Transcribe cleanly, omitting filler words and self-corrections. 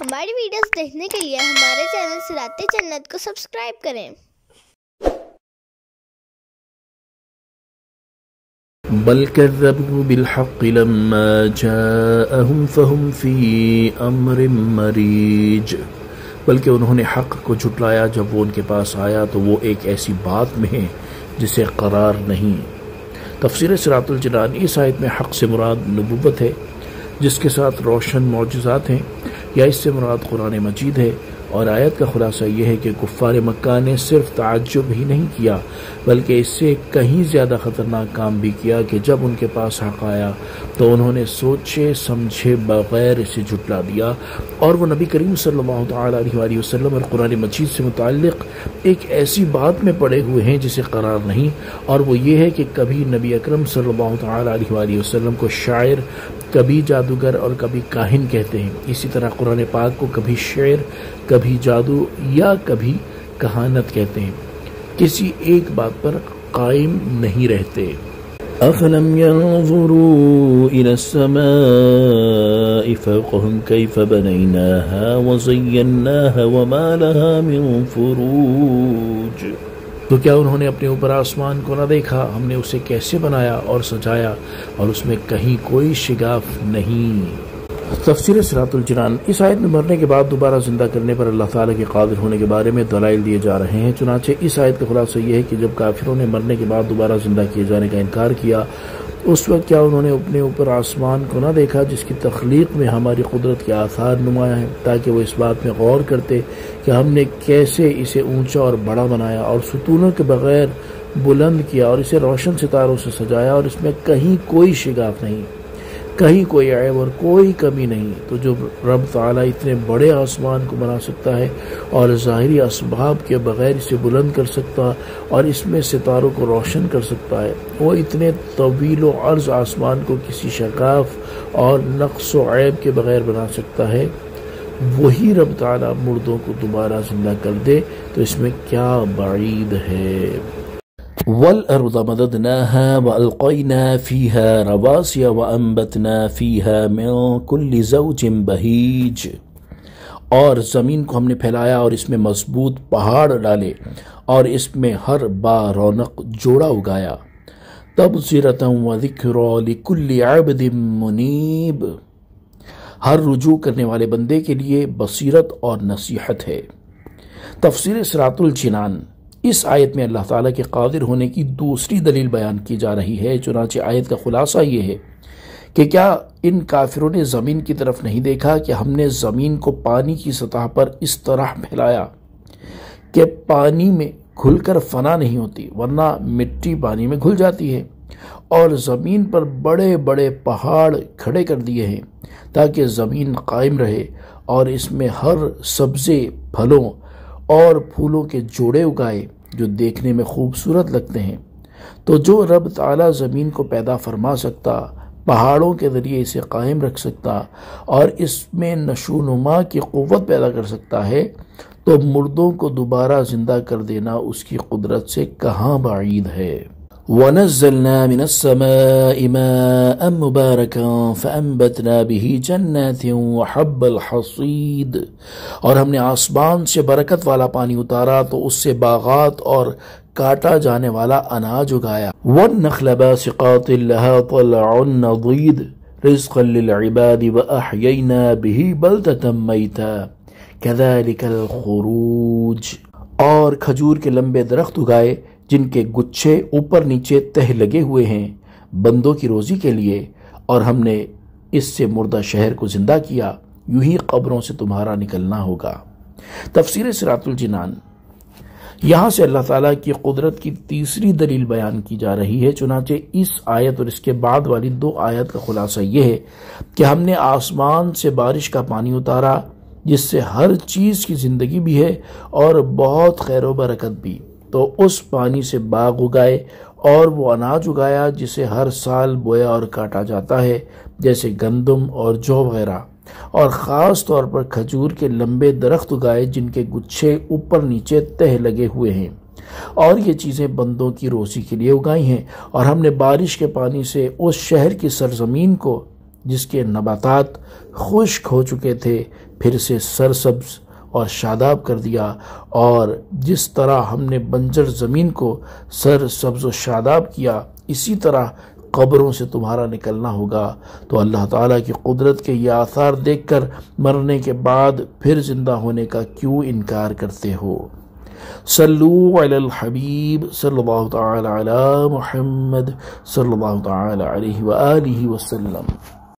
ہماری ویڈیوز دیکھنے کے لیے ہمارے چینل صراط جنت کو سبسکرائب کریں۔ بل كذبوا بالحق لما جاءهم فهم في امر مریج، بلکہ انہوں نے حق کو جھٹلایا جب وہ ان کے پاس آیا تو وہ ایک ایسی بات میں ہیں جسے قرار نہیں۔ تفسیر صراط الجنان، اس آیت میں حق سے مراد نبوت ہے جس کے ساتھ روشن معجزات ہیں، یا اس سے مراد قرآن مجید ہے، اور آیت کا خلاصہ یہ ہے کہ کفار مکہ نے صرف تعجب ہی نہیں کیا بلکہ اس سے کہیں زیادہ خطرناک کام بھی کیا کہ جب ان کے پاس حق آیا تو انہوں نے سوچے سمجھے بغیر اسے جھٹلا دیا، اور وہ نبی کریم صلی اللہ تعالیٰ علیہ وآلہ وسلم اور قرآن مجید سے متعلق ایک ایسی بات میں پڑے ہوئے ہیں جسے قرار نہیں، اور وہ یہ ہے کہ کبھی نبی اکرم صلی اللہ تعالیٰ علیہ وآلہ وسلم کو شاعر، کبھی جادوگر اور کبھی کاہن کہتے ہیں۔ اسی طرح قرآن پاک کو کبھی شعر، کبھی جادو یا کبھی کہانت کہتے ہیں، کسی ایک بات پر قائم نہیں رہتے۔ أَفَلَمْ يَنظُرُوا إِلَى السَّمَاءِ فَوْقَهُمْ كَيْفَ بَنَيْنَاهَا وَزَيَّنَّاهَا وَمَا لَهَا مِنْ فُرُوجٍ، تو کیا انہوں نے اپنے اوپر آسمان کو نہ دیکھا؟ ہم نے اسے کیسے بنایا اور سجایا، اور اس میں کہیں کوئی شگاف نہیں۔ تفسیر صراط الجنان، اس آیت میں مرنے کے بعد دوبارہ زندہ کرنے پر اللہ تعالیٰ کے قادر ہونے کے بارے میں دلائل دیے جا رہے ہیں۔ چنانچہ اس آیت کا خلاصہ یہ ہے کہ جب کافروں نے مرنے کے بعد دوبارہ زندہ کیے جانے کا انکار کیا، اس وقت کیا انہوں نے اپنے اوپر آسمان کو نہ دیکھا جس کی تخلیق میں ہماری قدرت کے آثار نمایاں ہیں، تاکہ وہ اس بات میں غور کرتے کہ ہم نے کیسے اسے اونچا اور بڑا بنایا اور ستونوں کے بغیر بلند کیا، اور اسے روشن ستاروں سے سجایا، اور اس میں کہیں کوئی شگاف نہیں، کہیں کوئی عیب اور کوئی کمی نہیں۔ تو جو رب تعالیٰ اتنے بڑے آسمان کو بنا سکتا ہے اور ظاہری اسباب کے بغیر اسے بلند کر سکتا اور اس میں ستاروں کو روشن کر سکتا ہے، وہ اتنے طویل و عرض آسمان کو کسی شگاف اور نقص و عیب کے بغیر بنا سکتا ہے، وہی رب تعالیٰ مردوں کو دوبارہ زندہ کر دے تو اس میں کیا بعید ہے۔ وَالْأَرْضَ مَدَدْنَاهَا وَأَلْقَيْنَا فِيهَا رَوَاسِيَ وَأَنبَتْنَا فِيهَا مِن كُلِّ زَوْجٍ بَهِيجٍ، اور زمین کو ہم نے پھیلایا اور اس میں مضبوط پہاڑ ڈالے اور اس میں ہر با رونق جوڑا اگایا۔ تَبْصِرَةً وَذِكْرَىٰ لِكُلِّ عَبْدٍ مُنِيبٍ، ہر رجوع کرنے والے بندے کے لیے بصیرت اور نصیحت ہے۔ تفسیر صراط الجنان، اس آیت میں اللہ تعالیٰ کے قادر ہونے کی دوسری دلیل بیان کی جا رہی ہے۔ چنانچہ آیت کا خلاصہ یہ ہے کہ کیا ان کافروں نے زمین کی طرف نہیں دیکھا کہ ہم نے زمین کو پانی کی سطح پر اس طرح پھیلایا کہ پانی میں گھل کر فنا نہیں ہوتی، ورنہ مٹی پانی میں گھل جاتی ہے، اور زمین پر بڑے بڑے پہاڑ کھڑے کر دیے ہیں تاکہ زمین قائم رہے، اور اس میں ہر سبزے، پھلوں اور پھولوں کے جوڑے اگائے جو دیکھنے میں خوبصورت لگتے ہیں۔ تو جو رب تعالیٰ زمین کو پیدا فرما سکتا، پہاڑوں کے ذریعے اسے قائم رکھ سکتا اور اس میں نشو و نما کی قوت پیدا کر سکتا ہے، تو مردوں کو دوبارہ زندہ کر دینا اس کی قدرت سے کہاں بعید ہے۔ وَنَزَّلْنَا مِنَ السَّمَاءِ مَاءً مُبَارَكًا فَأَنبَتْنَا بِهِ جَنَّاتٍ وَحَبَّ الْحَصِيدِ، اور ہم نے آسمان سے برکت والا پانی اتارا تو اس سے باغات اور کاٹا جانے والا اناج اگایا۔ وَالنَّخْلَ بَاسِقَاتٍ لَهَا طَلْعٌ نَضِيدٌ رِزْقًا لِلْعِبَادِ وَأَحْيَيْنَا بِهِ بَلْدَةً مَيْتًا كَذَلِكَ الْخُرُوجُ، اور کھجور کے لمبے درخت اگائے جن کے گچھے اوپر نیچے تہ لگے ہوئے ہیں بندوں کی روزی کے لیے، اور ہم نے اس سے مردہ شہر کو زندہ کیا، یوں ہی قبروں سے تمہارا نکلنا ہوگا۔ تفسیر صراط الجنان، یہاں سے اللہ تعالیٰ کی قدرت کی تیسری دلیل بیان کی جا رہی ہے۔ چنانچہ اس آیت اور اس کے بعد والی دو آیت کا خلاصہ یہ ہے کہ ہم نے آسمان سے بارش کا پانی اتارا جس سے ہر چیز کی زندگی بھی ہے اور بہت خیر و برکت بھی، تو اس پانی سے باغ اگائے اور وہ اناج اگایا جسے ہر سال بویا اور کاٹا جاتا ہے، جیسے گندم اور جو وغیرہ، اور خاص طور پر کھجور کے لمبے درخت اگائے جن کے گچھے اوپر نیچے تہ لگے ہوئے ہیں، اور یہ چیزیں بندوں کی روزی کے لیے اگائی ہیں، اور ہم نے بارش کے پانی سے اس شہر کی سرزمین کو جس کے نباتات خشک ہو چکے تھے پھر سے سرسبز اور شاداب کر دیا، اور جس طرح ہم نے بنجر زمین کو سرسبز و شاداب کیا اسی طرح قبروں سے تمہارا نکلنا ہوگا۔ تو اللہ تعالیٰ کی قدرت کے یہ آثار دیکھ کر مرنے کے بعد پھر زندہ ہونے کا کیوں انکار کرتے ہو؟ صلو علی الحبیب صلی اللہ تعالی علی محمد صلی اللہ تعالی علیہ وآلہ وسلم۔